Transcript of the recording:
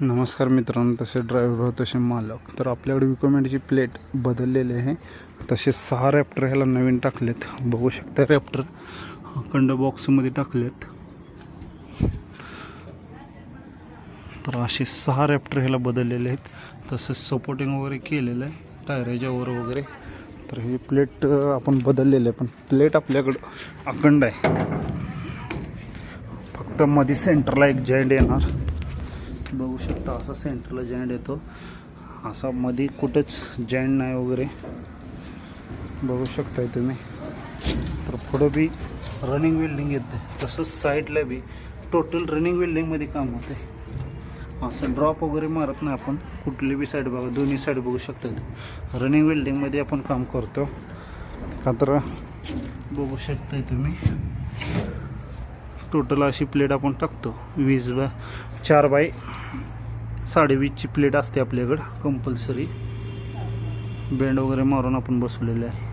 नमस्कार मित्रांनो, तसे ड्रायव्हर तसे मालक. तर आपल्याकडे विकोमेंटची प्लेट बदललेली आहे. तसे 6 रॅप्टर ह्याला नवीन टाकलेत. बघू शकता रॅप्टर अखंड बॉक्समध्ये टाकलेत. तर असे 6 रॅप्टर ह्याला बदललेले आहेत. तसंच सपोर्टिंग वगैरे केलेलं आहे टायराच्या वर वगैरे. तर ही प्लेट आपण बदललेली आहे, पण प्लेट आपल्याकडं अखंड आहे. फक्त मध्ये सेंटरला एक जॉईंट येणार. बघू शकता असा सेंटरला जॉईंट येतो, असा मध्ये कुठेच जॉईंट नाही वगैरे. बघू शकताय तुम्ही. तर पुढं बी रनिंग वेल्डिंग येते, तसंच साईडला बी टोटल रनिंग वेल्डिंगमध्ये काम होते. असं ड्रॉप वगैरे मारत नाही आपण. कुठली बी साईड बघा, दोन्ही साईड बघू शकता रनिंग वेल्डिंगमध्ये आपण काम करतो. का तर बघू शकताय तुम्ही टोटल अशी प्लेट आपण टाकतो. 4x20.5 प्लेट असते आपल्याकडं कंपल्सरी. बेंड वगैरे मारून आपण बसवलेले आहे.